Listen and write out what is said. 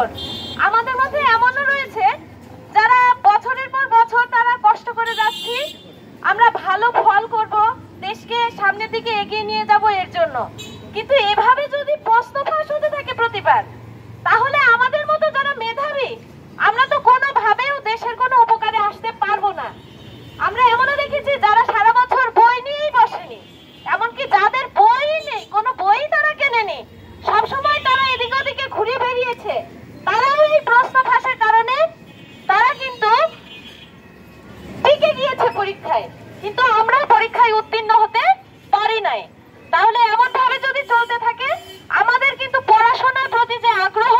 বছর আমাদের মধ্যে এমনও রয়েছে যারা বছরের পর বছর তারা কষ্ট করে যাচ্ছি, আমরা ভালো ফল করব, দেশকে সামনের দিকে এগিয়ে নিয়ে যাব এর জন্য। কিন্তু এভাবে যদি প্রশ্ন ফাঁস হতে থাকে প্রতিবার, তাহলে আমাদের মতো যারা মেধাবী আমরা তো কোনোভাবেও দেশের কোনো উপকারে আসতে পারবো না। আমরা এমনও দেখেছি যারা সারা বছর বই নিয়েই বসেনি, এমনকি যাদের বই নেই, কোনো বই তারা কেনেনি, সবসময় তারা এদিক ওদিকে ঘুরে বেরিয়েছে, তারাও এই প্রশ্ন ফাঁসের কারণে তারা কিন্তু টিকে গিয়েছে পরীক্ষায়, কিন্তু আমরা পরীক্ষায় উত্তীর্ণ হতে পারি নাই। তাহলে এমন ভাবে যদি চলতে থাকে আমাদের কিন্তু পড়াশোনার প্রতি যে আগ্রহ